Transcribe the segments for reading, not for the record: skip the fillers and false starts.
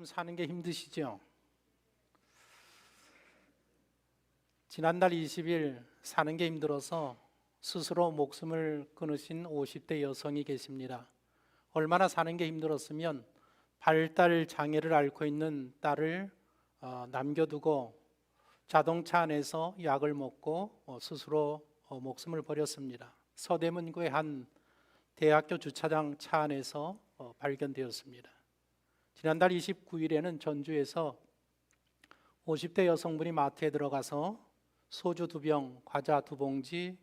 사는 게 힘드시죠? 지난달 20일 사는 게 힘들어서 스스로 목숨을 끊으신 50대 여성이 계십니다. 얼마나 사는 게 힘들었으면 발달 장애를 앓고 있는 딸을 남겨두고 자동차 안에서 약을 먹고 스스로 목숨을 버렸습니다. 서대문구의 한 대학교 주차장 차 안에서 발견되었습니다. 지난달 29일에는 전주에서 50대 여성분이 마트에 들어가서 소주 2병, 과자 2봉지,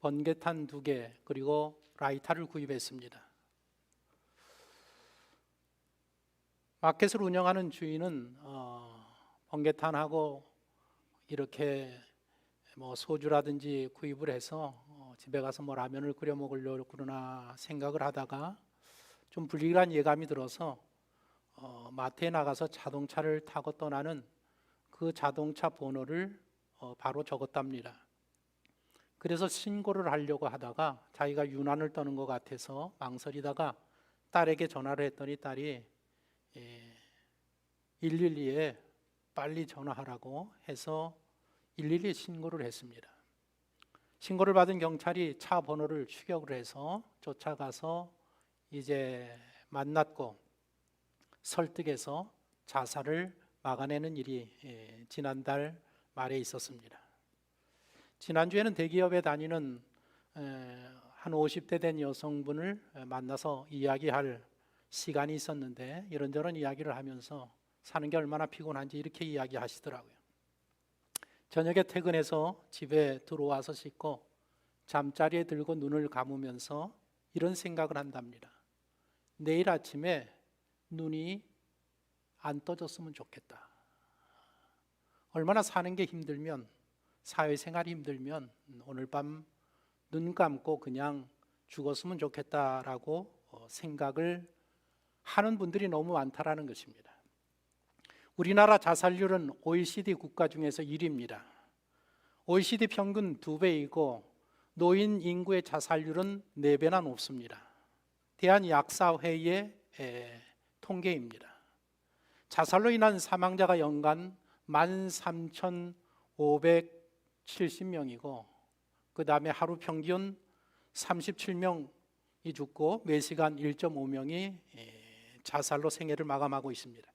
번개탄 2개, 그리고 라이터를 구입했습니다. 마켓을 운영하는 주인은 번개탄하고 이렇게 소주라든지 구입을 해서 집에 가서 라면을 끓여 먹으려고 그러나 생각을 하다가 좀 불길한 예감이 들어서 마트에 나가서 자동차를 타고 떠나는 그 자동차 번호를 바로 적었답니다. 그래서 신고를 하려고 하다가 자기가 유난을 떠는 것 같아서 망설이다가 딸에게 전화를 했더니 딸이 112에 빨리 전화하라고 해서 112에 신고를 했습니다. 신고를 받은 경찰이 차 번호를 추격을 해서 쫓아가서 이제 만났고 설득해서 자살을 막아내는 일이 지난달 말에 있었습니다. 지난주에는 대기업에 다니는 한 50대 된 여성분을 만나서 이야기할 시간이 있었는데 이런저런 이야기를 하면서 사는 게 얼마나 피곤한지 이렇게 이야기하시더라고요. 저녁에 퇴근해서 집에 들어와서 씻고 잠자리에 들고 눈을 감으면서 이런 생각을 한답니다. 내일 아침에 눈이 안 떠졌으면 좋겠다. 얼마나 사는 게 힘들면, 사회생활이 힘들면 오늘 밤 눈 감고 그냥 죽었으면 좋겠다라고 생각을 하는 분들이 너무 많다라는 것입니다. 우리나라 자살률은 OECD 국가 중에서 1위입니다. OECD 평균 2배이고 노인 인구의 자살률은 4배나 높습니다. 대한약사회의 통계입니다. 자살로 인한 사망자가 연간 13,570명이고 그 다음에 하루 평균 37명이 죽고 매시간 1.5명이 자살로 생애를 마감하고 있습니다.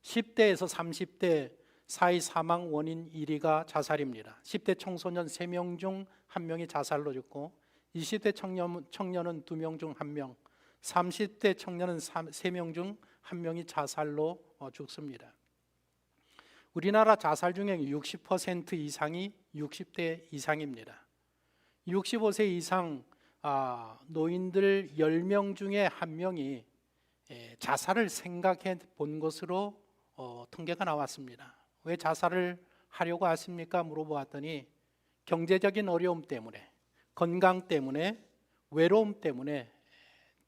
10대에서 30대 사이 사망 원인 1위가 자살입니다. 10대 청소년 3명 중 1명이 자살로 죽고 20대 청년은 2명 중 1명, 30대 청년은 3명 중 1명이 자살로 죽습니다. 우리나라 자살 중에 60% 이상이 60대 이상입니다. 65세 이상 노인들 10명 중에 1명이 자살을 생각해 본 것으로 통계가 나왔습니다. 왜 자살을 하려고 하십니까? 물어보았더니 경제적인 어려움 때문에, 건강 때문에, 외로움 때문에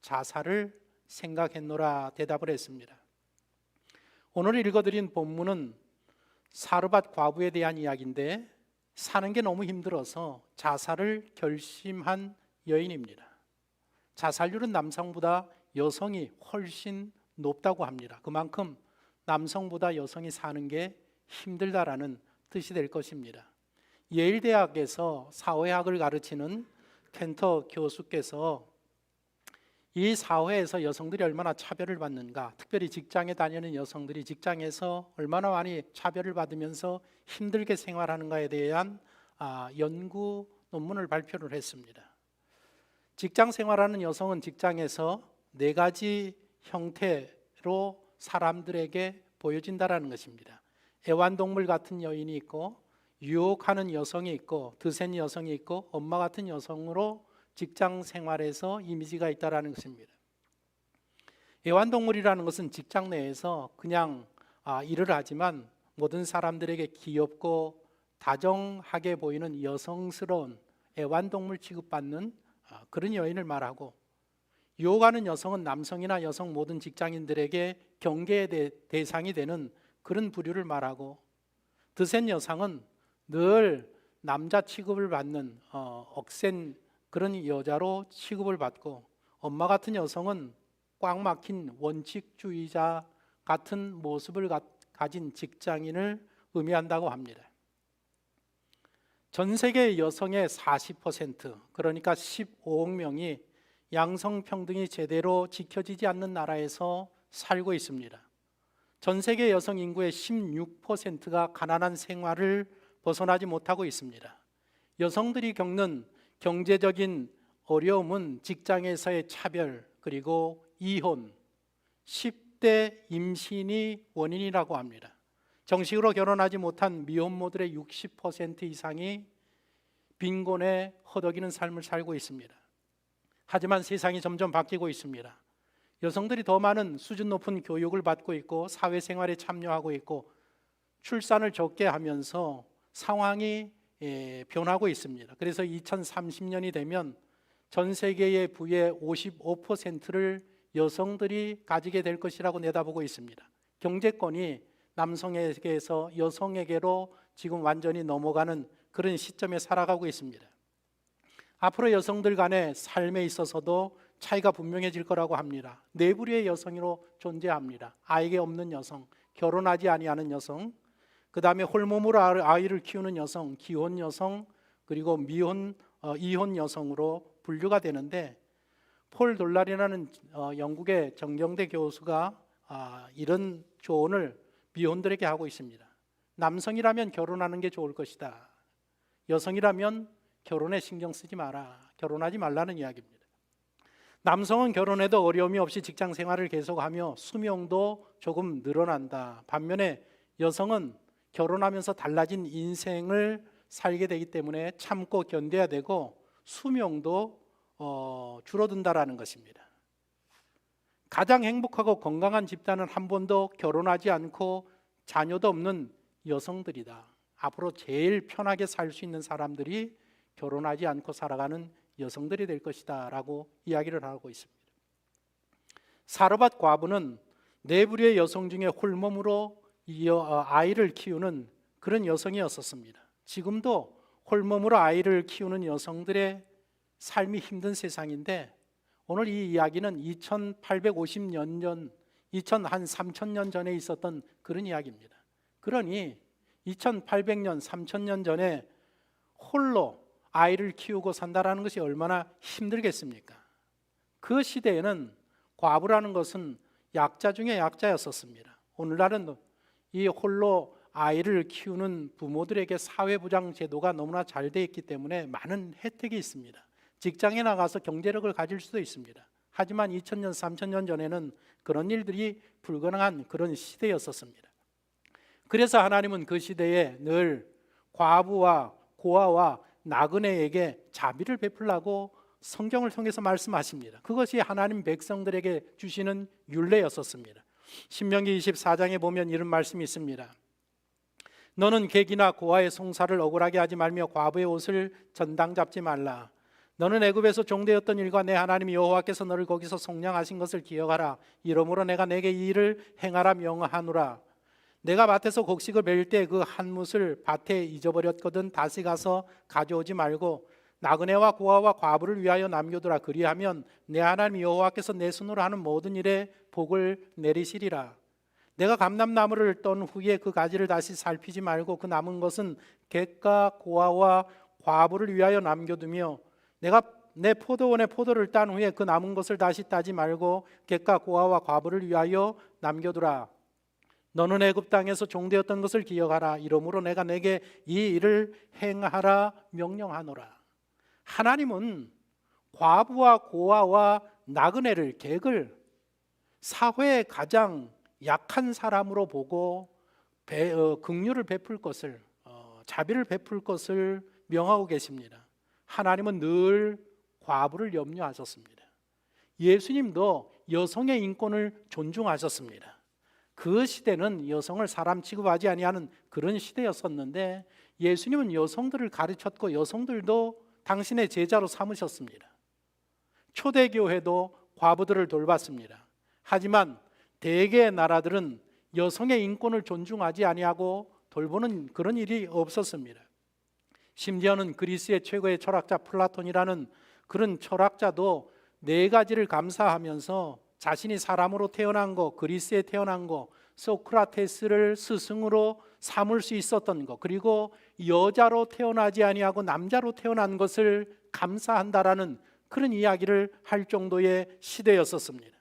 자살을 생각했노라 대답을 했습니다. 오늘 읽어드린 본문은 사르밧 과부에 대한 이야기인데 사는 게 너무 힘들어서 자살을 결심한 여인입니다. 자살률은 남성보다 여성이 훨씬 높다고 합니다. 그만큼 남성보다 여성이 사는 게 힘들다라는 뜻이 될 것입니다. 예일대학에서 사회학을 가르치는 켄터 교수께서 이 사회에서 여성들이 얼마나 차별을 받는가, 특별히 직장에 다니는 여성들이 직장에서 얼마나 많이 차별을 받으면서 힘들게 생활하는가에 대한 연구 논문을 발표를 했습니다. 직장 생활하는 여성은 직장에서 4가지 형태로 사람들에게 보여진다라는 것입니다. 애완동물 같은 여인이 있고, 유혹하는 여성이 있고, 드센 여성이 있고, 엄마 같은 여성으로 직장 생활에서 이미지가 있다라는 것입니다. 애완동물이라는 것은 직장 내에서 그냥 일을 하지만 모든 사람들에게 귀엽고 다정하게 보이는 여성스러운 애완동물 취급받는 그런 여인을 말하고, 유혹하는 여성은 남성이나 여성 모든 직장인들에게 경계의 대상이 되는 그런 부류를 말하고, 드센 여성은 늘 남자 취급을 받는 억센 그런 여자로 취급을 받고, 엄마 같은 여성은 꽉 막힌 원칙주의자 같은 모습을 가진 직장인을 의미한다고 합니다. 전 세계 여성의 40%, 그러니까 15억 명이 양성평등이 제대로 지켜지지 않는 나라에서 살고 있습니다. 전 세계 여성 인구의 16%가 가난한 생활을 벗어나지 못하고 있습니다. 여성들이 겪는 경제적인 어려움은 직장에서의 차별, 그리고 이혼, 10대 임신이 원인이라고 합니다. 정식으로 결혼하지 못한 미혼모들의 60% 이상이 빈곤에 허덕이는 삶을 살고 있습니다. 하지만 세상이 점점 바뀌고 있습니다. 여성들이 더 많은 수준 높은 교육을 받고 있고 사회생활에 참여하고 있고 출산을 적게 하면서 상황이 변하고 있습니다. 그래서 2030년이 되면 전 세계의 부의 55%를 여성들이 가지게 될 것이라고 내다보고 있습니다. 경제권이 남성에게서 여성에게로 지금 완전히 넘어가는 그런 시점에 살아가고 있습니다. 앞으로 여성들 간의 삶에 있어서도 차이가 분명해질 거라고 합니다. 네 부류의 여성으로 존재합니다. 아이가 없는 여성, 결혼하지 아니하는 여성, 그 다음에 홀몸으로 아이를 키우는 여성, 기혼 여성, 그리고 이혼 여성으로 분류가 되는데, 폴 돌날이라는 영국의 정경대 교수가 이런 조언을 미혼들에게 하고 있습니다. 남성이라면 결혼하는 게 좋을 것이다. 여성이라면 결혼에 신경 쓰지 마라. 결혼하지 말라는 이야기입니다. 남성은 결혼해도 어려움이 없이 직장 생활을 계속하며 수명도 조금 늘어난다. 반면에 여성은 결혼하면서 달라진 인생을 살게 되기 때문에 참고 견뎌야 되고 수명도 줄어든다라는 것입니다. 가장 행복하고 건강한 집단은 한 번도 결혼하지 않고 자녀도 없는 여성들이다. 앞으로 제일 편하게 살 수 있는 사람들이 결혼하지 않고 살아가는 여성들이 될 것이다 라고 이야기를 하고 있습니다. 사르밧 과부는 네 부류의 여성 중에 홀몸으로 아이를 키우는 그런 여성이었었습니다. 지금도 홀몸으로 아이를 키우는 여성들의 삶이 힘든 세상인데, 오늘 이 이야기는 2850년 전, 3000년 전에 있었던 그런 이야기입니다. 그러니 2800년, 3000년 전에 홀로 아이를 키우고 산다라는 것이 얼마나 힘들겠습니까? 그 시대에는 과부라는 것은 약자 중에 약자였었습니다. 오늘날은 이 홀로 아이를 키우는 부모들에게 사회보장 제도가 너무나 잘 되어 있기 때문에 많은 혜택이 있습니다. 직장에 나가서 경제력을 가질 수도 있습니다. 하지만 2000년, 3000년 전에는 그런 일들이 불가능한 그런 시대였었습니다. 그래서 하나님은 그 시대에 늘 과부와 고아와 나그네에게 자비를 베풀라고 성경을 통해서 말씀하십니다. 그것이 하나님 백성들에게 주시는 율례였었습니다. 신명기 24장에 보면 이런 말씀이 있습니다. 너는 객이나 고아의 송사를 억울하게 하지 말며 과부의 옷을 전당 잡지 말라. 너는 애굽에서 종되었던 일과 내 하나님 여호와께서 너를 거기서 속량하신 것을 기억하라. 이러므로 내가 내게 이 일을 행하라 명하노라. 내가 밭에서 곡식을 멜 때 그 한 뭇을 밭에 잊어버렸거든 다시 가서 가져오지 말고 나그네와 고아와 과부를 위하여 남겨두라. 그리하면 내 하나님 여호와께서 내 손으로 하는 모든 일에 복을 내리시리라. 내가 감람나무를 떤 후에 그 가지를 다시 살피지 말고 그 남은 것은 객과 고아와 과부를 위하여 남겨두며 내가 내 포도원에 포도를 딴 후에 그 남은 것을 다시 따지 말고 객과 고아와 과부를 위하여 남겨두라. 너는 애굽 땅에서 종되었던 것을 기억하라. 이러므로 내가 내게 이 일을 행하라 명령하노라. 하나님은 과부와 고아와 나그네를, 객을 사회의 가장 약한 사람으로 보고 긍휼을 베풀 것을, 자비를 베풀 것을 명하고 계십니다. 하나님은 늘 과부를 염려하셨습니다. 예수님도 여성의 인권을 존중하셨습니다. 그 시대는 여성을 사람 취급하지 아니하는 그런 시대였었는데 예수님은 여성들을 가르쳤고 여성들도 당신의 제자로 삼으셨습니다. 초대교회도 과부들을 돌봤습니다. 하지만 대개의 나라들은 여성의 인권을 존중하지 아니하고 돌보는 그런 일이 없었습니다. 심지어는 그리스의 최고의 철학자 플라톤이라는 그런 철학자도 네 가지를 감사하면서 자신이 사람으로 태어난 거, 그리스에 태어난 거, 소크라테스를 스승으로 삼을 수 있었던 것, 그리고 여자로 태어나지 아니하고 남자로 태어난 것을 감사한다라는 그런 이야기를 할 정도의 시대였었습니다.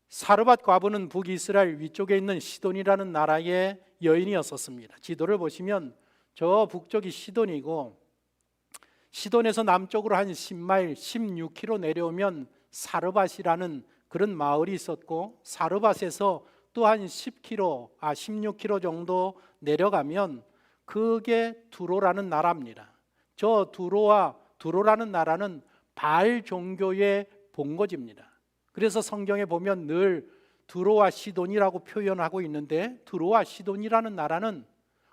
사르밧 과부는 북이스라엘 위쪽에 있는 시돈이라는 나라의 여인이었었습니다. 지도를 보시면 저 북쪽이 시돈이고, 시돈에서 남쪽으로 한 10마일, 16km 내려오면 사르밧이라는 그런 마을이 있었고, 사르밧에서 또 한 16km 정도 내려가면 그게 두로라는 나라입니다. 저 두로라는 나라는 바알 종교의 본거지입니다. 그래서 성경에 보면 늘 두로와 시돈이라고 표현하고 있는데, 두로와 시돈이라는 나라는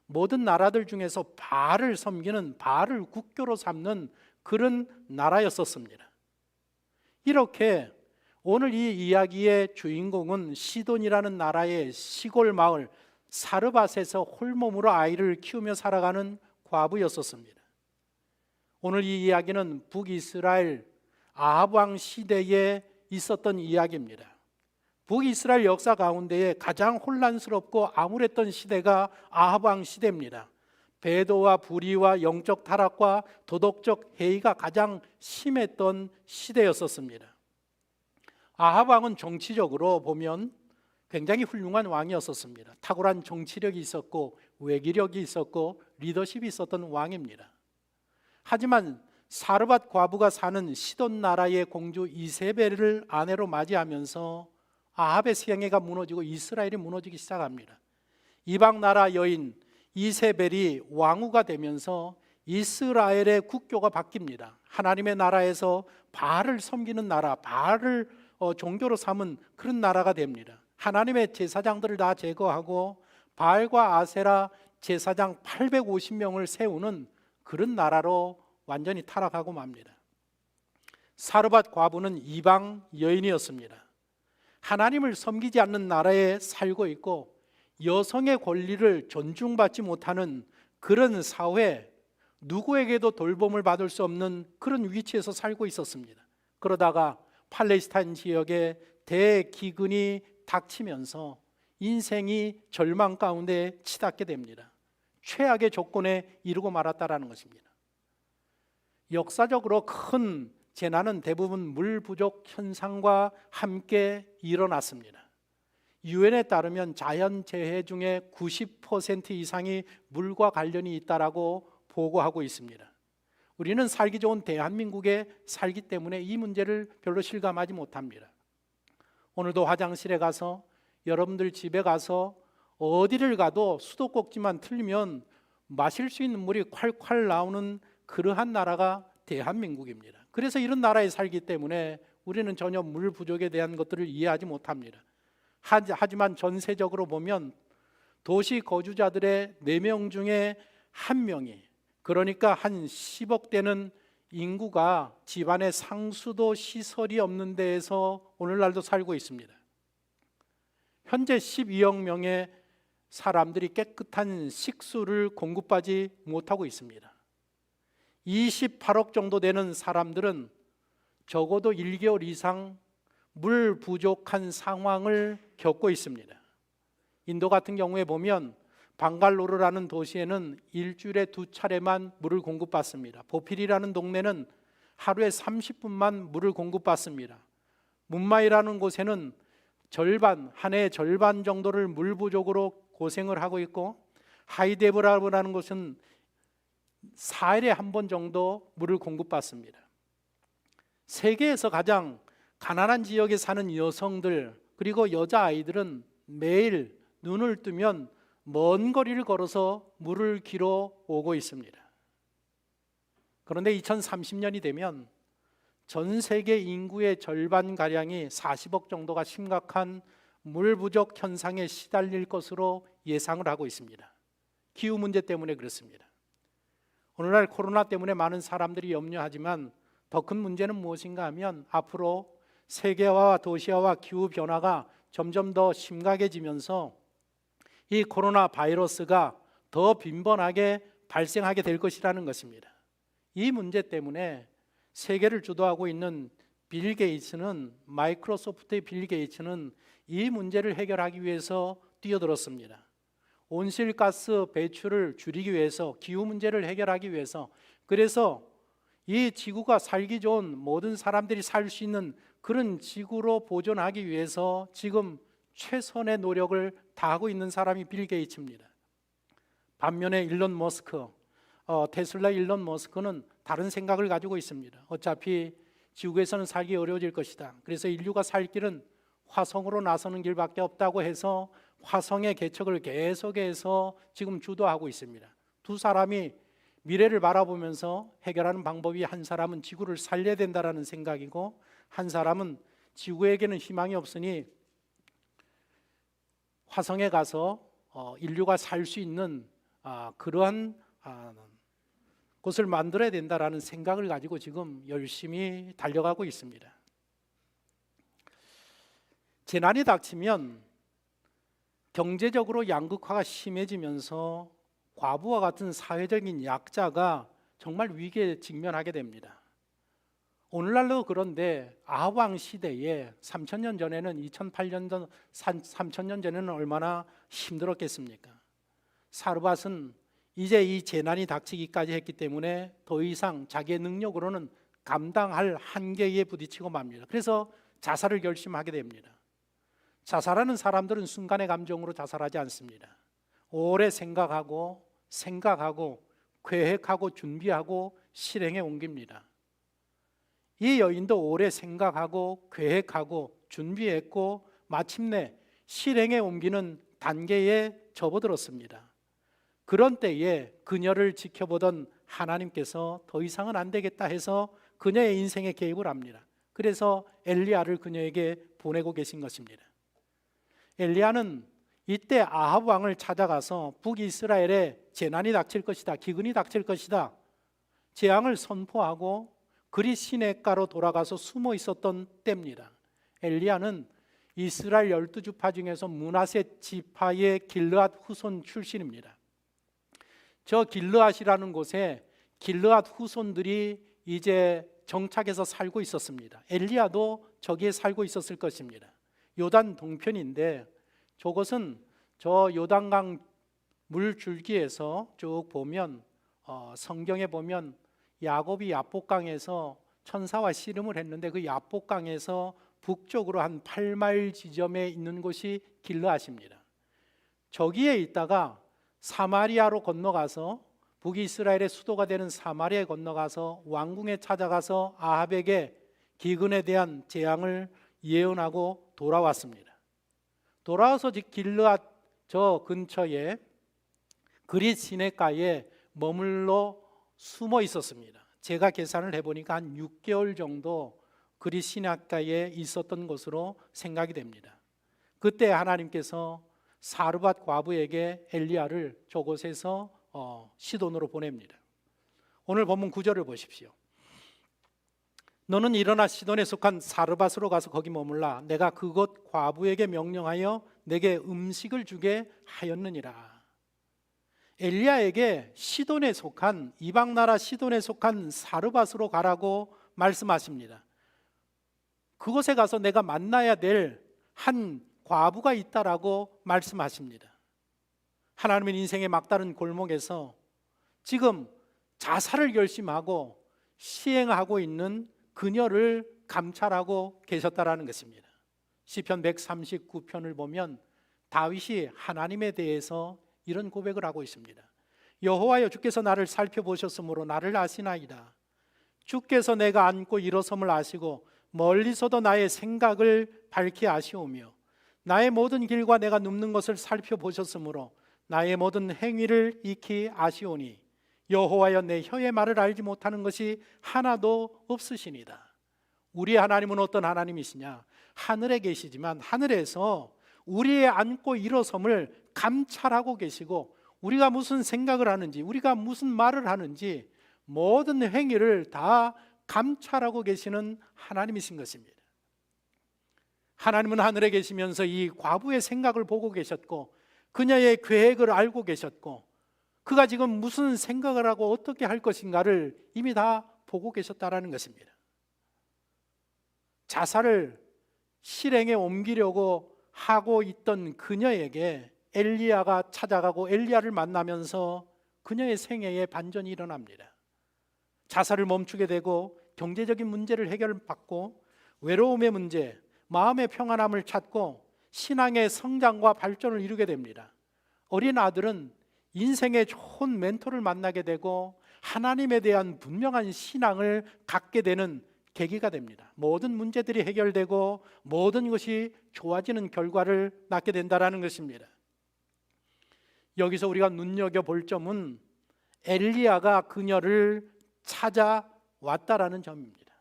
모든 나라들 중에서 바알을 섬기는, 바알을 국교로 삼는 그런 나라였었습니다. 이렇게 오늘 이 이야기의 주인공은 시돈이라는 나라의 시골 마을 사르밧에서 홀몸으로 아이를 키우며 살아가는 과부였었습니다. 오늘 이 이야기는 북이스라엘 아합 왕 시대에 있었던 이야기입니다. 북이스라엘 역사 가운데에 가장 혼란스럽고 암울했던 시대가 아합 왕 시대입니다. 배도와 불의와 영적 타락과 도덕적 해이가 가장 심했던 시대였었습니다. 아합 왕은 정치적으로 보면 굉장히 훌륭한 왕이었었습니다. 탁월한 정치력이 있었고 외기력이 있었고 리더십이 있었던 왕입니다. 하지만 사르밧 과부가 사는 시돈 나라의 공주 이세벨을 아내로 맞이하면서 아합의 생애가 무너지고 이스라엘이 무너지기 시작합니다. 이방 나라 여인 이세벨이 왕후가 되면서 이스라엘의 국교가 바뀝니다. 하나님의 나라에서 바알을 섬기는 나라, 바알을 종교로 삼은 그런 나라가 됩니다. 하나님의 제사장들을 다 제거하고 바알과 아세라 제사장 850명을 세우는 그런 나라로 완전히 타락하고 맙니다. 사르밧 과부는 이방 여인이었습니다. 하나님을 섬기지 않는 나라에 살고 있고 여성의 권리를 존중받지 못하는 그런 사회, 누구에게도 돌봄을 받을 수 없는 그런 위치에서 살고 있었습니다. 그러다가 팔레스타인 지역에 대기근이 닥치면서 인생이 절망 가운데 치닫게 됩니다. 최악의 조건에 이르고 말았다라는 것입니다. 역사적으로 큰 재난은 대부분 물 부족 현상과 함께 일어났습니다. 유엔에 따르면 자연재해 중에 90% 이상이 물과 관련이 있다라고 보고하고 있습니다. 우리는 살기 좋은 대한민국에 살기 때문에 이 문제를 별로 실감하지 못합니다. 오늘도 화장실에 가서, 여러분들 집에 가서 어디를 가도 수도꼭지만 틀리면 마실 수 있는 물이 콸콸 나오는 그러한 나라가 대한민국입니다. 그래서 이런 나라에 살기 때문에 우리는 전혀 물 부족에 대한 것들을 이해하지 못합니다. 하지만 전세적으로 보면 도시 거주자들의 4명 중에 1명이, 그러니까 한 10억 되는 인구가 집안에 상수도 시설이 없는 데에서 오늘날도 살고 있습니다. 현재 12억 명의 사람들이 깨끗한 식수를 공급하지 못하고 있습니다. 28억 정도 되는 사람들은 적어도 1개월 이상 물 부족한 상황을 겪고 있습니다. 인도 같은 경우에 보면 방갈로르라는 도시에는 일주일에 2차례만 물을 공급받습니다. 보필이라는 동네는 하루에 30분만 물을 공급받습니다. 뭄마이라는 곳에는 한 해의 절반 정도를 물 부족으로 고생을 하고 있고, 하이데브라라는 곳은 4일에 한 번 정도 물을 공급받습니다. 세계에서 가장 가난한 지역에 사는 여성들, 그리고 여자아이들은 매일 눈을 뜨면 먼 거리를 걸어서 물을 길어 오고 있습니다. 그런데 2030년이 되면 전 세계 인구의 절반가량이 40억 정도가 심각한 물 부족 현상에 시달릴 것으로 예상을 하고 있습니다. 기후 문제 때문에 그렇습니다. 오늘날 코로나 때문에 많은 사람들이 염려하지만 더 큰 문제는 무엇인가 하면 앞으로 세계화와 도시화와 기후 변화가 점점 더 심각해지면서 이 코로나 바이러스가 더 빈번하게 발생하게 될 것이라는 것입니다. 이 문제 때문에 세계를 주도하고 있는 빌 게이츠는, 마이크로소프트의 빌 게이츠는 이 문제를 해결하기 위해서 뛰어들었습니다. 온실가스 배출을 줄이기 위해서, 기후 문제를 해결하기 위해서, 그래서 이 지구가 살기 좋은, 모든 사람들이 살 수 있는 그런 지구로 보존하기 위해서 지금 최선의 노력을 다하고 있는 사람이 빌 게이츠입니다. 반면에 일론 머스크, 테슬라 일론 머스크는 다른 생각을 가지고 있습니다. 어차피 지구에서는 살기 어려워질 것이다. 그래서 인류가 살 길은 화성으로 나서는 길밖에 없다고 해서 화성의 개척을 계속해서 지금 주도하고 있습니다. 두 사람이 미래를 바라보면서 해결하는 방법이, 한 사람은 지구를 살려야 된다는 생각이고, 한 사람은 지구에게는 희망이 없으니 화성에 가서 인류가 살 수 있는 그러한 곳을 만들어야 된다는 생각을 가지고 지금 열심히 달려가고 있습니다. 재난이 닥치면 경제적으로 양극화가 심해지면서 과부와 같은 사회적인 약자가 정말 위기에 직면하게 됩니다. 오늘날도 그런데 아합 시대에 3000년 전에는, 2008년 전 3000년 전에는 얼마나 힘들었겠습니까? 사르밧은 이제 이 재난이 닥치기까지 했기 때문에 더 이상 자기의 능력으로는 감당할 한계에 부딪히고 맙니다. 그래서 자살을 결심하게 됩니다. 자살하는 사람들은 순간의 감정으로 자살하지 않습니다. 오래 생각하고 계획하고 준비하고 실행에 옮깁니다. 이 여인도 오래 생각하고 계획하고 준비했고 마침내 실행에 옮기는 단계에 접어들었습니다. 그런 때에 그녀를 지켜보던 하나님께서 더 이상은 안 되겠다 해서 그녀의 인생에 개입을 합니다. 그래서 엘리야를 그녀에게 보내고 계신 것입니다. 엘리야는 이때 아합 왕을 찾아가서 북이스라엘에 재난이 닥칠 것이다, 기근이 닥칠 것이다, 재앙을 선포하고 그리 시냇가로 돌아가서 숨어 있었던 때입니다. 엘리야는 이스라엘 12지파 중에서 므낫세 지파의 길르앗 후손 출신입니다. 저 길르앗이라는 곳에 길르앗 후손들이 이제 정착해서 살고 있었습니다. 엘리야도 저기에 살고 있었을 것입니다. 요단 동편인데 저곳은 저 요단강 물줄기에서 쭉 보면 성경에 보면 야곱이 야복강에서 천사와 씨름을 했는데 그 야복강에서 북쪽으로 한 8마일 지점에 있는 곳이 길르앗입니다. 저기에 있다가 사마리아로 건너가서 북이스라엘의 수도가 되는 사마리아에 건너가서 왕궁에 찾아가서 아합에게 기근에 대한 재앙을 예언하고 돌아왔습니다. 돌아와서 길르앗 저 근처에 그릿 시냇가에 머물러 숨어 있었습니다. 제가 계산을 해보니까 한 6개월 정도 그릿 시냇가에 있었던 것으로 생각이 됩니다. 그때 하나님께서 사르밧 과부에게 엘리야를 저곳에서 시돈으로 보냅니다. 오늘 본문 9절을 보십시오. 너는 일어나 시돈에 속한 사르밧으로 가서 거기 머물라. 내가 그곳 과부에게 명령하여 내게 음식을 주게 하였느니라. 엘리야에게 시돈에 속한, 이방 나라 시돈에 속한 사르밧으로 가라고 말씀하십니다. 그곳에 가서 내가 만나야 될 한 과부가 있다라고 말씀하십니다. 하나님은 인생의 막다른 골목에서 지금 자살을 결심하고 시행하고 있는 그녀를 감찰하고 계셨다라는 것입니다. 시편 139편을 보면 다윗이 하나님에 대해서 이런 고백을 하고 있습니다. 여호와여, 주께서 나를 살펴보셨으므로 나를 아시나이다. 주께서 내가 앉고 일어섬을 아시고 멀리서도 나의 생각을 밝히 아시오며 나의 모든 길과 내가 눕는 것을 살펴보셨으므로 나의 모든 행위를 익히 아시오니 여호와여, 내 혀의 말을 알지 못하는 것이 하나도 없으시니다. 우리의 하나님은 어떤 하나님이시냐? 하늘에 계시지만 하늘에서 우리의 앉고 일어섬을 감찰하고 계시고 우리가 무슨 생각을 하는지, 우리가 무슨 말을 하는지 모든 행위를 다 감찰하고 계시는 하나님이신 것입니다. 하나님은 하늘에 계시면서 이 과부의 생각을 보고 계셨고 그녀의 계획을 알고 계셨고 그가 지금 무슨 생각을 하고 어떻게 할 것인가를 이미 다 보고 계셨다라는 것입니다. 자살을 실행에 옮기려고 하고 있던 그녀에게 엘리야가 찾아가고 엘리야를 만나면서 그녀의 생애에 반전이 일어납니다. 자살을 멈추게 되고 경제적인 문제를 해결받고 외로움의 문제, 마음의 평안함을 찾고 신앙의 성장과 발전을 이루게 됩니다. 어린 아들은 인생의 좋은 멘토를 만나게 되고 하나님에 대한 분명한 신앙을 갖게 되는 계기가 됩니다. 모든 문제들이 해결되고 모든 것이 좋아지는 결과를 낳게 된다는 것입니다. 여기서 우리가 눈여겨볼 점은 엘리야가 그녀를 찾아왔다라는 점입니다.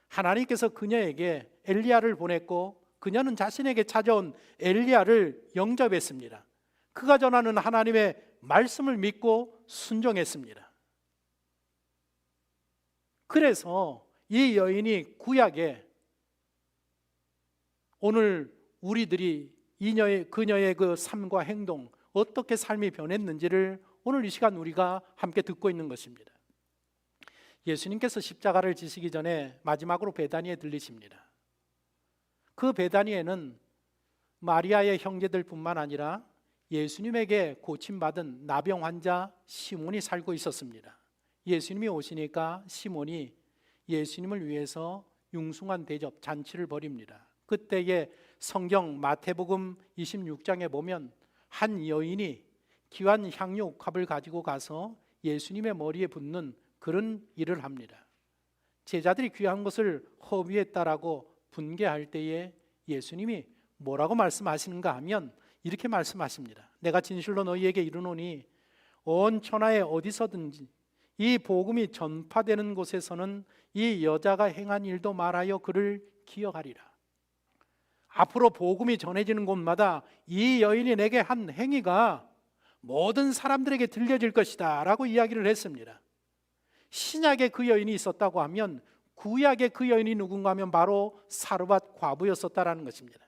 하나님께서 그녀에게 엘리야를 보냈고 그녀는 자신에게 찾아온 엘리야를 영접했습니다. 그가 전하는 하나님의 말씀을 믿고 순종했습니다. 그래서 이 여인이 구약에 오늘 우리들이 그녀의 그 삶과 행동, 어떻게 삶이 변했는지를 오늘 이 시간 우리가 함께 듣고 있는 것입니다. 예수님께서 십자가를 지시기 전에 마지막으로 베다니에 들리십니다. 그 베다니에는 마리아의 형제들 뿐만 아니라 예수님에게 고침받은 나병 환자 시몬이 살고 있었습니다. 예수님이 오시니까 시몬이 예수님을 위해서 융숭한 대접, 잔치를 벌입니다. 그때에 성경 마태복음 26장에 보면 한 여인이 귀한 향유 옥합을 가지고 가서 예수님의 머리에 붓는 그런 일을 합니다. 제자들이 귀한 것을 허비했다라고 분개할 때에 예수님이 뭐라고 말씀하시는가 하면 이렇게 말씀하십니다. 내가 진실로 너희에게 이르노니 온 천하에 어디서든지 이 복음이 전파되는 곳에서는 이 여자가 행한 일도 말하여 그를 기억하리라. 앞으로 복음이 전해지는 곳마다 이 여인이 내게 한 행위가 모든 사람들에게 들려질 것이다 라고 이야기를 했습니다. 신약에 그 여인이 있었다고 하면 구약에 그 여인이 누군가 하면 바로 사르밧 과부였었다라는 것입니다.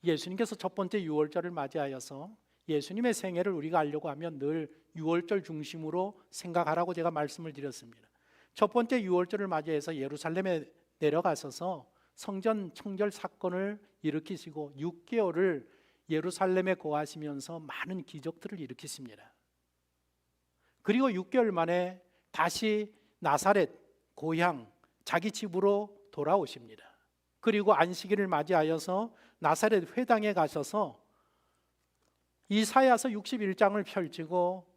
예수님께서 첫 번째 유월절을 맞이하여서 예수님의 생애를 우리가 알려고 하면 늘 유월절 중심으로 생각하라고 제가 말씀을 드렸습니다. 첫 번째 유월절을 맞이해서 예루살렘에 내려가셔서 성전 청절 사건을 일으키시고 6개월을 예루살렘에 거하시면서 많은 기적들을 일으키십니다. 그리고 6개월 만에 다시 나사렛 고향 자기 집으로 돌아오십니다. 그리고 안식일을 맞이하여서 나사렛 회당에 가셔서 이사야서 61장을 펼치고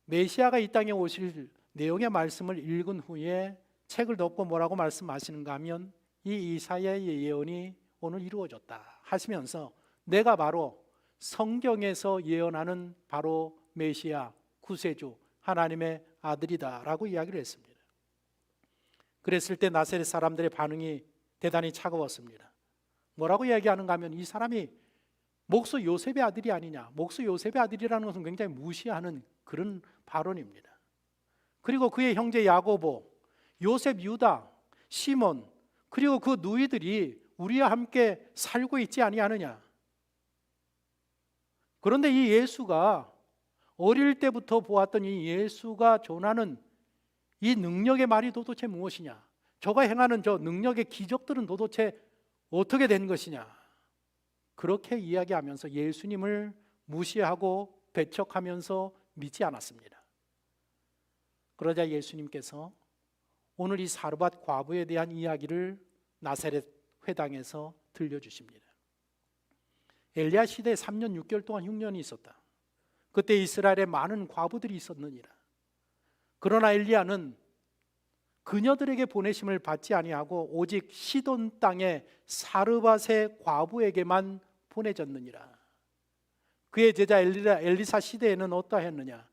메시아가 이 땅에 오실 내용의 말씀을 읽은 후에 책을 덮고 뭐라고 말씀하시는가 하면 이 이사야의 예언이 오늘 이루어졌다 하시면서 내가 바로 성경에서 예언하는 바로 메시아 구세주 하나님의 아들이다 라고 이야기를 했습니다. 그랬을 때 나사렛 사람들의 반응이 대단히 차가웠습니다. 뭐라고 이야기하는가 하면 이 사람이 목수 요셉의 아들이 아니냐, 목수 요셉의 아들이라는 것은 굉장히 무시하는 그런 발언입니다. 그리고 그의 형제 야고보, 요셉, 유다, 시몬, 그리고 그 누이들이 우리와 함께 살고 있지 아니하느냐. 그런데 이 예수가 어릴 때부터 보았던 이 예수가 전하는 이 능력의 말이 도대체 무엇이냐, 저가 행하는 저 능력의 기적들은 도대체 어떻게 된 것이냐, 그렇게 이야기하면서 예수님을 무시하고 배척하면서 믿지 않았습니다. 그러자 예수님께서 오늘 이 사르밧 과부에 대한 이야기를 나사렛 회당에서 들려주십니다. 엘리야 시대에 3년 6개월 동안 흉년이 있었다. 그때 이스라엘에 많은 과부들이 있었느니라. 그러나 엘리야는 그녀들에게 보내심을 받지 아니하고 오직 시돈 땅의 사르밧의 과부에게만 보내졌느니라. 그의 제자 엘리사 시대에는 어떠했느냐?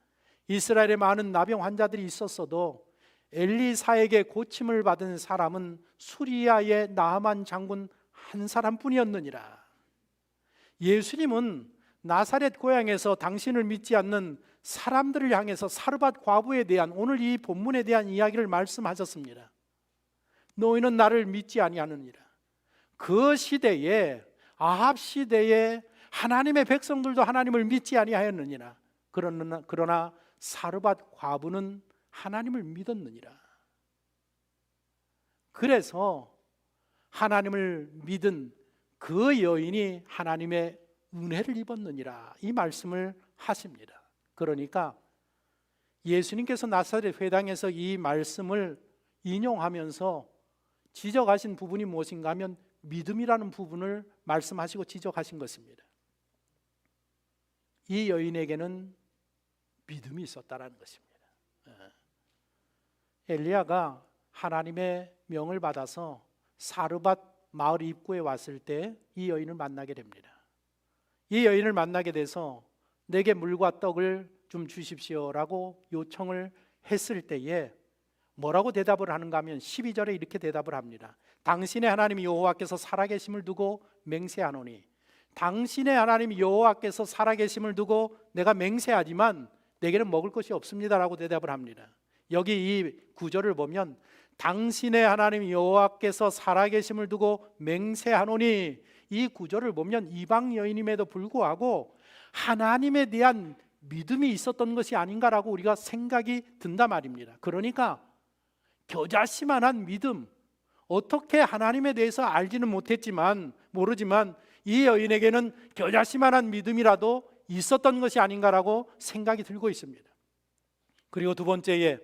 이스라엘에 많은 나병 환자들이 있었어도 엘리사에게 고침을 받은 사람은 수리아의 나아만 장군 한 사람뿐이었느니라. 예수님은 나사렛 고향에서 당신을 믿지 않는 사람들을 향해서 사르밧 과부에 대한 오늘 이 본문에 대한 이야기를 말씀하셨습니다. 너희는 나를 믿지 아니하느니라. 그 시대에 아합 시대에 하나님의 백성들도 하나님을 믿지 아니하였느니라. 그러나 사르밧 과부는 하나님을 믿었느니라. 그래서 하나님을 믿은 그 여인이 하나님의 은혜를 입었느니라, 이 말씀을 하십니다. 그러니까 예수님께서 나사렛 회당에서 이 말씀을 인용하면서 지적하신 부분이 무엇인가 하면 믿음이라는 부분을 말씀하시고 지적하신 것입니다. 이 여인에게는 믿음이 있었다라는 것입니다. 엘리야가 하나님의 명을 받아서 사르밧 마을 입구에 왔을 때 이 여인을 만나게 됩니다. 이 여인을 만나게 돼서 내게 물과 떡을 좀 주십시오라고 요청을 했을 때에 뭐라고 대답을 하는가 하면 12절에 이렇게 대답을 합니다. 당신의 하나님 여호와께서 살아계심을 두고 맹세하노니, 당신의 하나님 여호와께서 살아계심을 두고 내가 맹세하지만 내게는 먹을 것이 없습니다라고 대답을 합니다. 여기 이 구절을 보면 당신의 하나님 여호와께서 살아계심을 두고 맹세하노니, 이 구절을 보면 이방 여인임에도 불구하고 하나님에 대한 믿음이 있었던 것이 아닌가라고 우리가 생각이 든단 말입니다. 그러니까 겨자씨만한 믿음, 어떻게 하나님에 대해서 알지는 모르지만 이 여인에게는 겨자씨만한 믿음이라도 있었던 것이 아닌가라고 생각이 들고 있습니다. 그리고 두 번째에,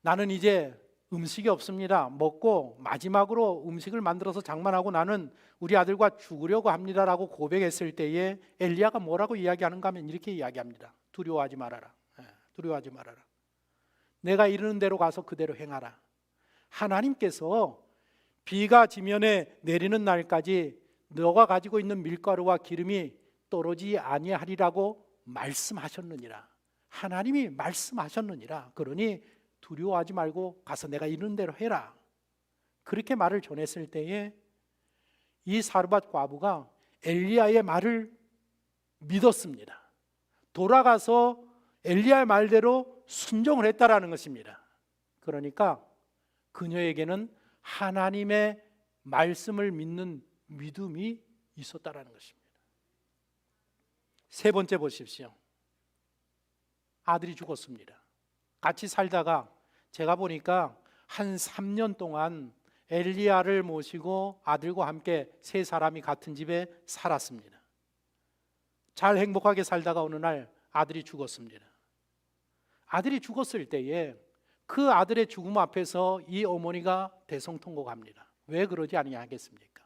나는 이제 음식이 없습니다. 먹고 마지막으로 음식을 만들어서 장만하고 나는 우리 아들과 죽으려고 합니다라고 고백했을 때에 엘리야가 뭐라고 이야기하는가 하면 이렇게 이야기합니다. 두려워하지 말아라. 두려워하지 말아라. 내가 이르는 대로 가서 그대로 행하라. 하나님께서 비가 지면에 내리는 날까지 너가 가지고 있는 밀가루와 기름이 떨어지지 아니하리라고 말씀하셨느니라. 하나님이 말씀하셨느니라. 그러니 두려워하지 말고 가서 내가 이르는 대로 해라. 그렇게 말을 전했을 때에 이 사르밧 과부가 엘리야의 말을 믿었습니다. 돌아가서 엘리야의 말대로 순종을 했다라는 것입니다. 그러니까 그녀에게는 하나님의 말씀을 믿는 믿음이 있었다라는 것입니다. 세 번째 보십시오. 아들이 죽었습니다. 같이 살다가 제가 보니까 한 3년 동안 엘리야를 모시고 아들과 함께 세 사람이 같은 집에 살았습니다. 잘 행복하게 살다가 어느 날 아들이 죽었습니다. 아들이 죽었을 때에 그 아들의 죽음 앞에서 이 어머니가 대성통곡합니다. 왜 그러지 아니하겠습니까?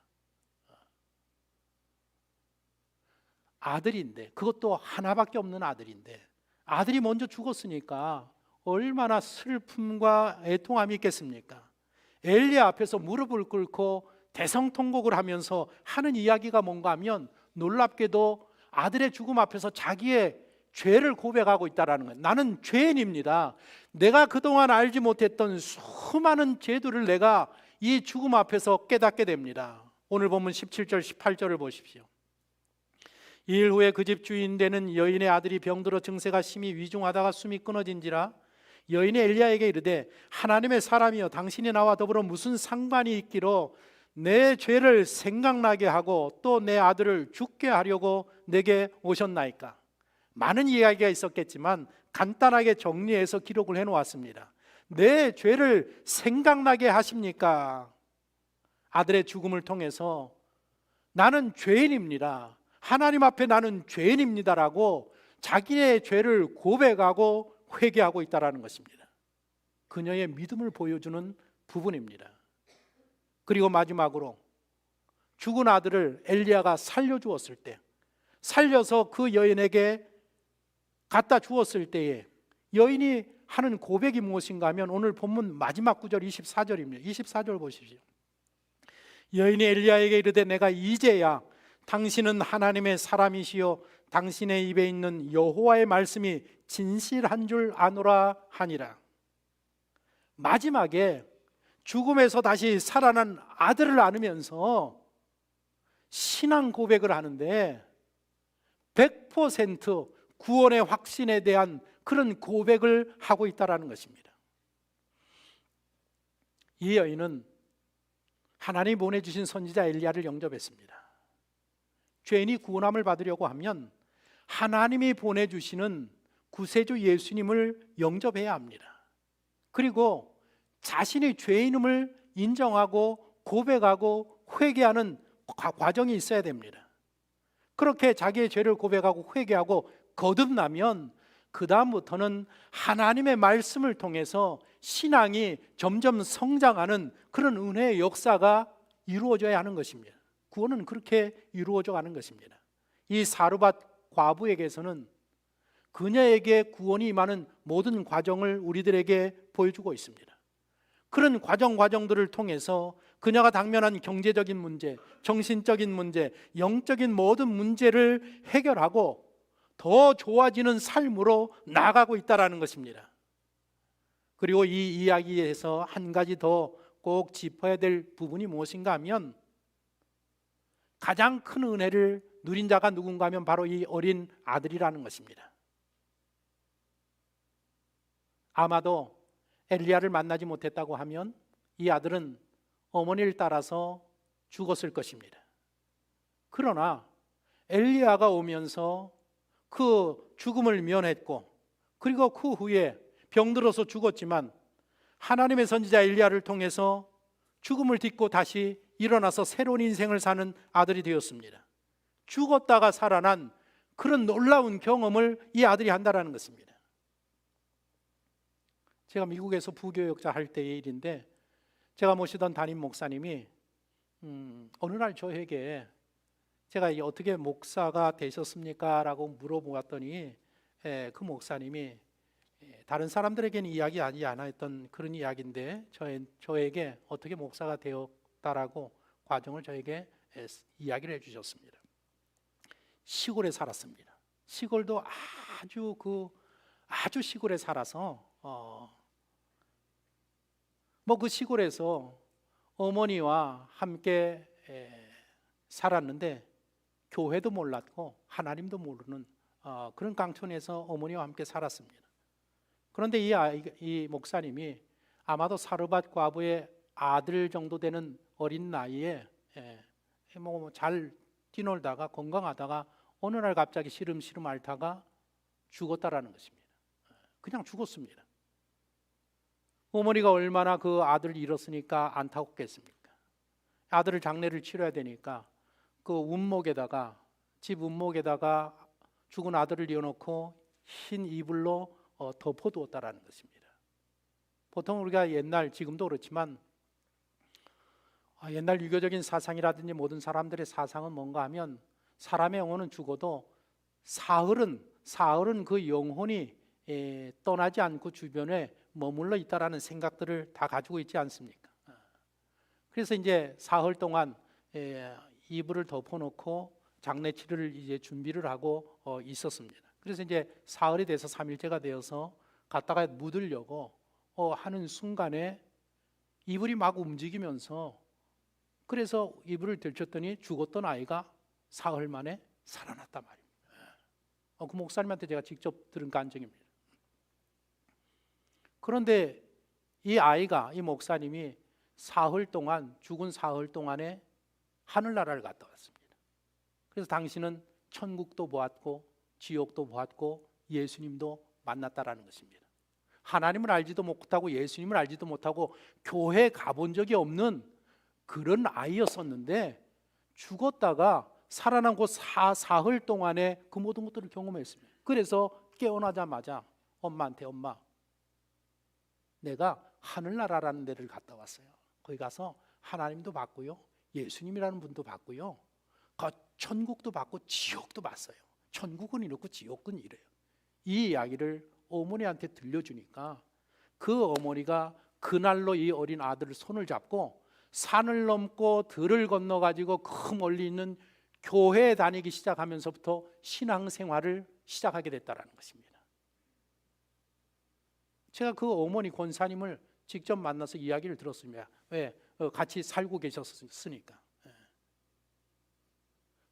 아들인데, 그것도 하나밖에 없는 아들인데 아들이 먼저 죽었으니까 얼마나 슬픔과 애통함이 있겠습니까? 엘리야 앞에서 무릎을 꿇고 대성통곡을 하면서 하는 이야기가 뭔가 하면 놀랍게도 아들의 죽음 앞에서 자기의 죄를 고백하고 있다는 거예요. 나는 죄인입니다. 내가 그동안 알지 못했던 수많은 죄들을 내가 이 죽음 앞에서 깨닫게 됩니다. 오늘 본문 17절 18절을 보십시오. 2일 후에 그 집 주인 되는 여인의 아들이 병들어 증세가 심히 위중하다가 숨이 끊어진지라 여인이 엘리야에게 이르되 하나님의 사람이여 당신이 나와 더불어 무슨 상관이 있기로 내 죄를 생각나게 하고 또 내 아들을 죽게 하려고 내게 오셨나이까. 많은 이야기가 있었겠지만 간단하게 정리해서 기록을 해놓았습니다. 내 죄를 생각나게 하십니까? 아들의 죽음을 통해서 나는 죄인입니다. 하나님 앞에 나는 죄인입니다라고 자기의 죄를 고백하고 회개하고 있다는 것입니다. 그녀의 믿음을 보여주는 부분입니다. 그리고 마지막으로 죽은 아들을 엘리야가 살려주었을 때, 살려서 그 여인에게 갖다 주었을 때에 여인이 하는 고백이 무엇인가 하면 오늘 본문 마지막 구절 24절입니다. 24절 보십시오. 여인이 엘리야에게 이르되 내가 이제야 당신은 하나님의 사람이시요 당신의 입에 있는 여호와의 말씀이 진실한 줄 아노라 하니라. 마지막에 죽음에서 다시 살아난 아들을 안으면서 신앙 고백을 하는데 100% 구원의 확신에 대한 그런 고백을 하고 있다는 것입니다. 이 여인은 하나님이 보내주신 선지자 엘리야를 영접했습니다. 죄인이 구원함을 받으려고 하면 하나님이 보내주시는 구세주 예수님을 영접해야 합니다. 그리고 자신이 죄인임을 인정하고 고백하고 회개하는 과정이 있어야 됩니다. 그렇게 자기의 죄를 고백하고 회개하고 거듭나면 그 다음부터는 하나님의 말씀을 통해서 신앙이 점점 성장하는 그런 은혜의 역사가 이루어져야 하는 것입니다. 구원은 그렇게 이루어져 가는 것입니다. 이 사르밧 과부에게서는 그녀에게 구원이 임하는 모든 과정을 우리들에게 보여주고 있습니다. 그런 과정들을 통해서 그녀가 당면한 경제적인 문제, 정신적인 문제, 영적인 모든 문제를 해결하고 더 좋아지는 삶으로 나아가고 있다는 것입니다. 그리고 이 이야기에서 한 가지 더 꼭 짚어야 될 부분이 무엇인가 하면 가장 큰 은혜를 누린 자가 누군가 하면 바로 이 어린 아들이라는 것입니다. 아마도 엘리야를 만나지 못했다고 하면 이 아들은 어머니를 따라서 죽었을 것입니다. 그러나 엘리야가 오면서 그 죽음을 면했고, 그리고 그 후에 병들어서 죽었지만 하나님의 선지자 엘리야를 통해서 죽음을 딛고 다시 일어나서 새로운 인생을 사는 아들이 되었습니다. 죽었다가 살아난 그런 놀라운 경험을 이 아들이 한다는 것입니다. 제가 미국에서 부교역자 할 때의 일인데, 제가 모시던 담임 목사님이 어느 날 저에게 제가 어떻게 목사가 되셨습니까? 라고 물어보았더니 그 목사님이 다른 사람들에게는 이야기하지 않았던 그런 이야기인데 저에게 어떻게 목사가 되었다라고 과정을 저에게 이야기를 해주셨습니다. 시골에 살았습니다. 시골도 아주 시골에 살아서 그 시골에서 어머니와 함께 살았는데 교회도 몰랐고 하나님도 모르는 그런 강촌에서 어머니와 함께 살았습니다. 그런데 이 목사님이 아마도 사르밧 과부의 아들 정도 되는 어린 나이에 잘 뛰놀다가 건강하다가 어느 날 갑자기 시름시름 앓다가 죽었다라는 것입니다. 그냥 죽었습니다. 어머니가 얼마나 그 아들을 잃었으니까 안타깝겠습니까? 아들을 장례를 치러야 되니까 그 집 운목에다가 죽은 아들을 이어놓고 흰 이불로 덮어두었다라는 것입니다. 보통 우리가 지금도 그렇지만 옛날 유교적인 사상이라든지 모든 사람들의 사상은 뭔가 하면 사람의 영혼은 죽어도 사흘은 그 영혼이 떠나지 않고 주변에 머물러 있다라는 생각들을 다 가지고 있지 않습니까? 그래서 이제 사흘 동안 이불을 덮어놓고 장례치를 이제 준비를 하고 있었습니다. 그래서 이제 사흘이 돼서 3일째가 되어서 갔다가 묻으려고 하는 순간에 이불이 막 움직이면서, 그래서 이불을 들쳤더니 죽었던 아이가 사흘 만에 살아났단 말입니다. 그 목사님한테 제가 직접 들은 간증입니다. 그런데 이 목사님이 죽은 사흘 동안에 하늘나라를 갔다 왔습니다. 그래서 당신은 천국도 보았고 지옥도 보았고 예수님도 만났다라는 것입니다. 하나님을 알지도 못하고 예수님을 알지도 못하고 교회 가본 적이 없는 그런 아이였었는데 죽었다가 살아난 그 사흘 동안에 그 모든 것들을 경험했습니다. 그래서 깨어나자마자 엄마한테, 엄마, 내가 하늘나라라는 데를 갔다 왔어요. 거기 가서 하나님도 봤고요, 예수님이라는 분도 봤고요, 천국도 봤고 지옥도 봤어요. 천국은 이렇고 지옥은 이래요. 이 이야기를 어머니한테 들려주니까 그 어머니가 그날로 이 어린 아들을 손을 잡고 산을 넘고 들을 건너가지고 그 멀리 있는 교회에 다니기 시작하면서부터 신앙생활을 시작하게 됐다는 것입니다. 제가 그 어머니 권사님을 직접 만나서 이야기를 들었습니다. 왜? 같이 살고 계셨으니까.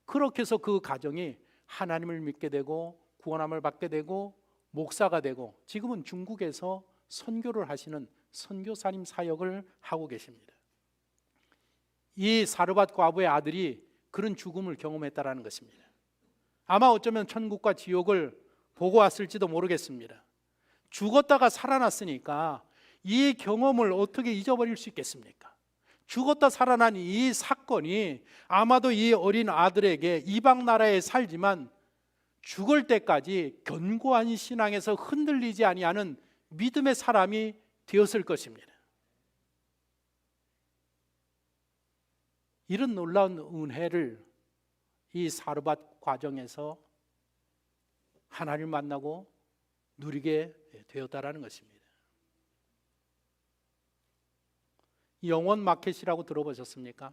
그렇게 해서 그 가정이 하나님을 믿게 되고 구원함을 받게 되고 목사가 되고 지금은 중국에서 선교를 하시는 선교사님 사역을 하고 계십니다. 이 사르밧 과부의 아들이 그런 죽음을 경험했다라는 것입니다. 아마 어쩌면 천국과 지옥을 보고 왔을지도 모르겠습니다. 죽었다가 살아났으니까 이 경험을 어떻게 잊어버릴 수 있겠습니까? 죽었다 살아난 이 사건이 아마도 이 어린 아들에게 이방 나라에 살지만 죽을 때까지 견고한 신앙에서 흔들리지 아니하는 믿음의 사람이 되었을 것입니다. 이런 놀라운 은혜를 이 사르밧 과정에서 하나님을 만나고 누리게 되었다라는 것입니다. 영원 마켓이라고 들어보셨습니까?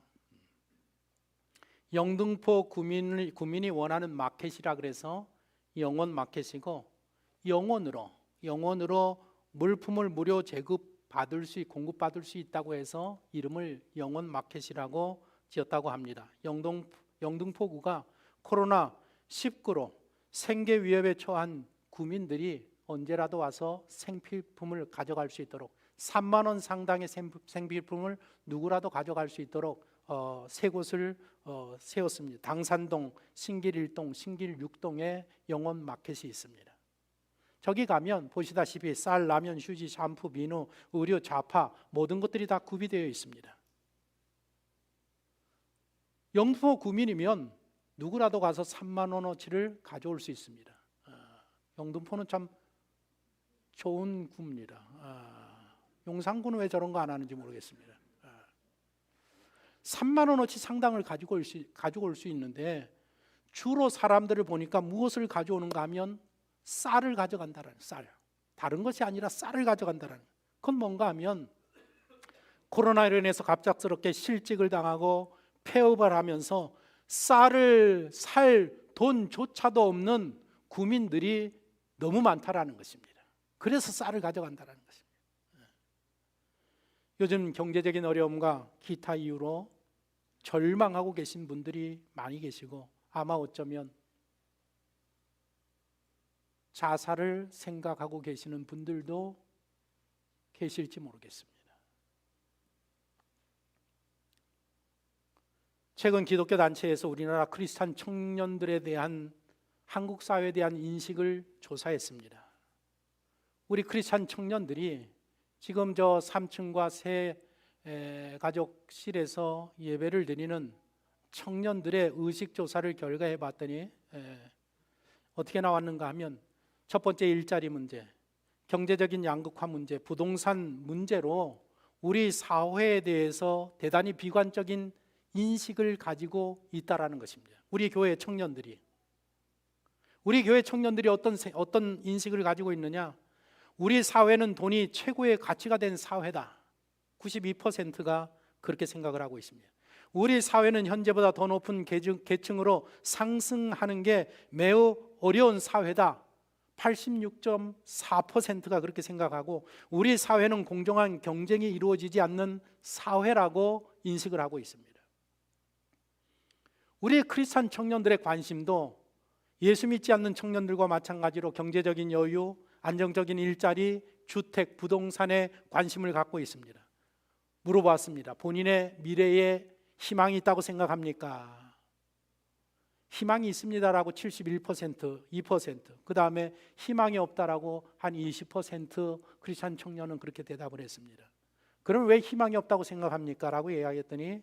영등포 구민이 원하는 마켓이라 그래서 영원 마켓이고, 영원으로 물품을 무료 공급받을 수 있다고 해서 이름을 영원 마켓이라고 지었다고 합니다. 영등포구가 코로나19로 생계 위협에 처한 구민들이 언제라도 와서 생필품을 가져갈 수 있도록 3만 원 상당의 생필품을 누구라도 가져갈 수 있도록 세 곳을 세웠습니다. 당산동, 신길 1동, 신길 6동에 영원 마켓이 있습니다. 저기 가면 보시다시피 쌀, 라면, 휴지, 샴푸, 비누, 의류, 좌파 모든 것들이 다 구비되어 있습니다. 영등포 구민이면 누구라도 가서 3만 원어치를 가져올 수 있습니다. 영등포는 참 좋은 구입니다. 용산구는 왜 저런 거 안 하는지 모르겠습니다. 3만 원어치 상당을 가지고 올 수 있는데, 주로 사람들을 보니까 무엇을 가져오는가 하면 쌀을 가져간다라는, 쌀. 다른 것이 아니라 쌀을 가져간다라는. 그건 뭔가 하면 코로나로 인해서 갑작스럽게 실직을 당하고 폐업을 하면서 쌀을 살 돈조차도 없는 구민들이 너무 많다라는 것입니다. 그래서 쌀을 가져간다라는 것입니다. 요즘 경제적인 어려움과 기타 이유로 절망하고 계신 분들이 많이 계시고, 아마 어쩌면 자살을 생각하고 계시는 분들도 계실지 모르겠습니다. 최근 기독교 단체에서 우리나라 크리스찬 청년들에 대한, 한국 사회에 대한 인식을 조사했습니다. 우리 크리스찬 청년들이 지금 저 3층과 새 가족실에서 예배를 드리는 청년들의 의식조사를 결과해 봤더니 어떻게 나왔는가 하면, 첫 번째 일자리 문제, 경제적인 양극화 문제, 부동산 문제로 우리 사회에 대해서 대단히 비관적인 인식을 가지고 있다라는 것입니다. 우리 교회 청년들이 어떤 인식을 가지고 있느냐? 우리 사회는 돈이 최고의 가치가 된 사회다. 92%가 그렇게 생각을 하고 있습니다. 우리 사회는 현재보다 더 높은 계층으로 상승하는 게 매우 어려운 사회다. 86.4%가 그렇게 생각하고, 우리 사회는 공정한 경쟁이 이루어지지 않는 사회라고 인식을 하고 있습니다. 우리 크리스찬 청년들의 관심도 예수 믿지 않는 청년들과 마찬가지로 경제적인 여유, 안정적인 일자리, 주택, 부동산에 관심을 갖고 있습니다. 물어봤습니다. 본인의 미래에 희망이 있다고 생각합니까? 희망이 있습니다라고 71%, 2%, 그 다음에 희망이 없다라고 한 20% 크리스찬 청년은 그렇게 대답을 했습니다. 그럼 왜 희망이 없다고 생각합니까? 라고 이야기했더니,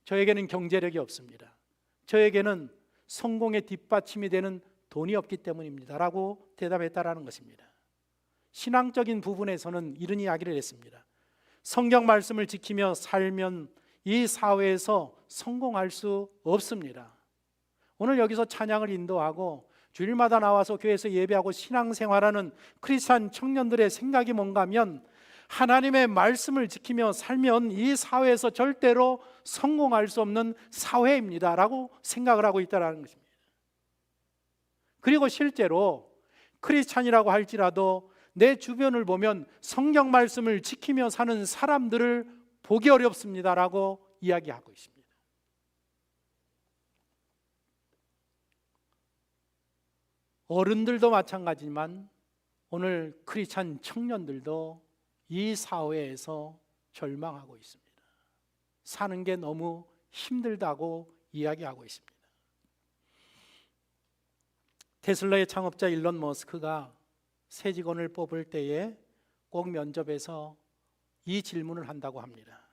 저에게는 경제력이 없습니다. 저에게는 성공의 뒷받침이 되는 돈이 없기 때문입니다 라고 대답했다라는 것입니다. 신앙적인 부분에서는 이런 이야기를 했습니다. 성경 말씀을 지키며 살면 이 사회에서 성공할 수 없습니다. 오늘 여기서 찬양을 인도하고 주일마다 나와서 교회에서 예배하고 신앙생활하는 크리스찬 청년들의 생각이 뭔가 하면, 하나님의 말씀을 지키며 살면 이 사회에서 절대로 성공할 수 없는 사회입니다 라고 생각을 하고 있다는 것입니다. 그리고 실제로 크리스찬이라고 할지라도 내 주변을 보면 성경 말씀을 지키며 사는 사람들을 보기 어렵습니다 라고 이야기하고 있습니다. 어른들도 마찬가지지만 오늘 크리스찬 청년들도 이 사회에서 절망하고 있습니다. 사는 게 너무 힘들다고 이야기하고 있습니다. 테슬라의 창업자 일론 머스크가 새 직원을 뽑을 때에 꼭 면접에서 이 질문을 한다고 합니다.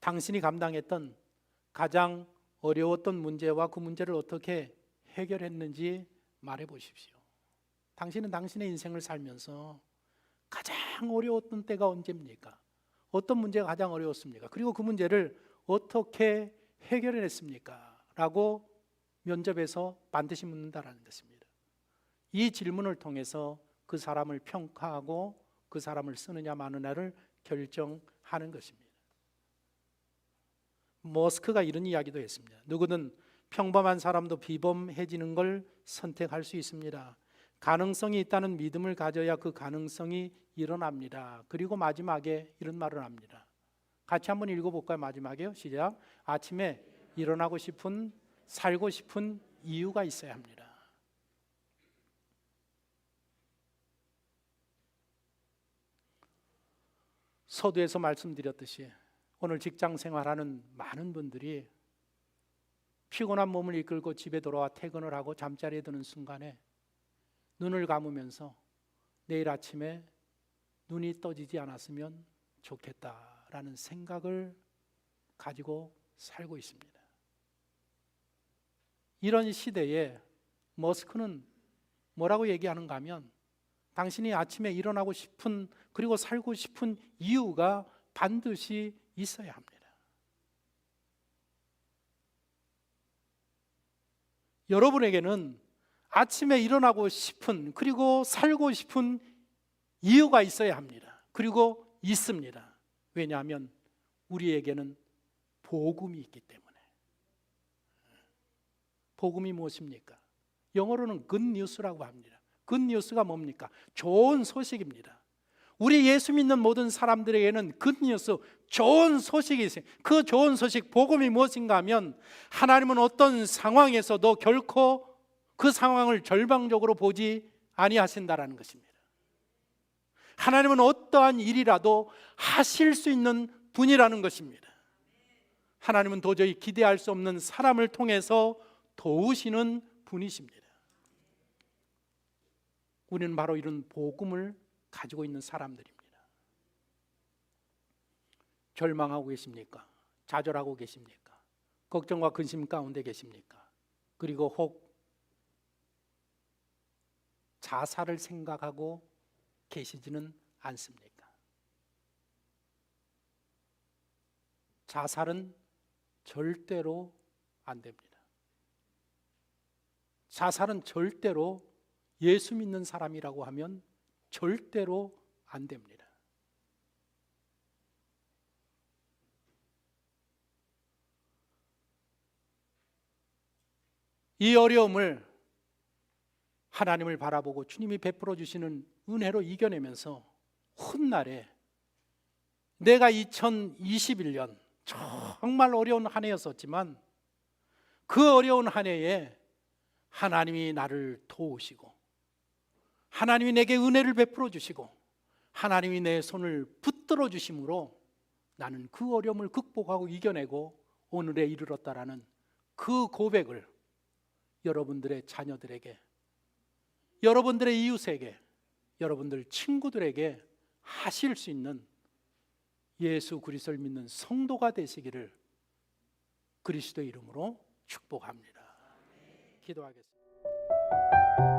당신이 감당했던 가장 어려웠던 문제와 그 문제를 어떻게 해결했는지 말해 보십시오. 당신은 당신의 인생을 살면서 가장 어려웠던 때가 언제입니까? 어떤 문제가 가장 어려웠습니까? 그리고 그 문제를 어떻게 해결해냈습니까? 라고 면접에서 반드시 묻는다라는 것입니다. 이 질문을 통해서 그 사람을 평가하고 그 사람을 쓰느냐 마느냐를 결정하는 것입니다. 머스크가 이런 이야기도 했습니다. 누구든 평범한 사람도 비범해지는 걸 선택할 수 있습니다. 가능성이 있다는 믿음을 가져야 그 가능성이 일어납니다. 그리고 마지막에 이런 말을 합니다. 같이 한번 읽어볼까요? 마지막에요. 시작. 아침에 일어나고 싶은, 살고 싶은 이유가 있어야 합니다. 서두에서 말씀드렸듯이 오늘 직장 생활하는 많은 분들이 피곤한 몸을 이끌고 집에 돌아와 퇴근을 하고 잠자리에 드는 순간에 눈을 감으면서 내일 아침에 눈이 떠지지 않았으면 좋겠다라는 생각을 가지고 살고 있습니다. 이런 시대에 머스크는 뭐라고 얘기하는가 하면 당신이 아침에 일어나고 싶은 그리고 살고 싶은 이유가 반드시 있어야 합니다. 여러분에게는 아침에 일어나고 싶은 그리고 살고 싶은 이유가 있어야 합니다. 그리고 있습니다. 왜냐하면 우리에게는 복음이 있기 때문에. 복음이 무엇입니까? 영어로는 good news라고 합니다. good news가 뭡니까? 좋은 소식입니다. 우리 예수 믿는 모든 사람들에게는 good news, 좋은 소식이 있어요. 그 좋은 소식, 복음이 무엇인가 하면 하나님은 어떤 상황에서도 결코 그 상황을 절망적으로 보지 아니하신다라는 것입니다. 하나님은 어떠한 일이라도 하실 수 있는 분이라는 것입니다. 하나님은 도저히 기대할 수 없는 사람을 통해서 도우시는 분이십니다. 우리는 바로 이런 복음을 가지고 있는 사람들입니다. 절망하고 계십니까? 좌절하고 계십니까? 걱정과 근심 가운데 계십니까? 그리고 혹 자살을 생각하고 계시지는 않습니까? 자살은 절대로 안 됩니다. 자살은 절대로 예수 믿는 사람이라고 하면 절대로 안 됩니다. 이 어려움을 하나님을 바라보고 주님이 베풀어 주시는 은혜로 이겨내면서 훗날에 내가 2021년 정말 어려운 한 해였었지만 그 어려운 한 해에 하나님이 나를 도우시고 하나님이 내게 은혜를 베풀어 주시고 하나님이 내 손을 붙들어 주심으로 나는 그 어려움을 극복하고 이겨내고 오늘에 이르렀다라는 그 고백을 여러분들의 자녀들에게, 여러분들의 이웃에게, 여러분들 친구들에게 하실 수 있는 예수 그리스도를 믿는 성도가 되시기를 그리스도의 이름으로 축복합니다. 기도하겠습니다.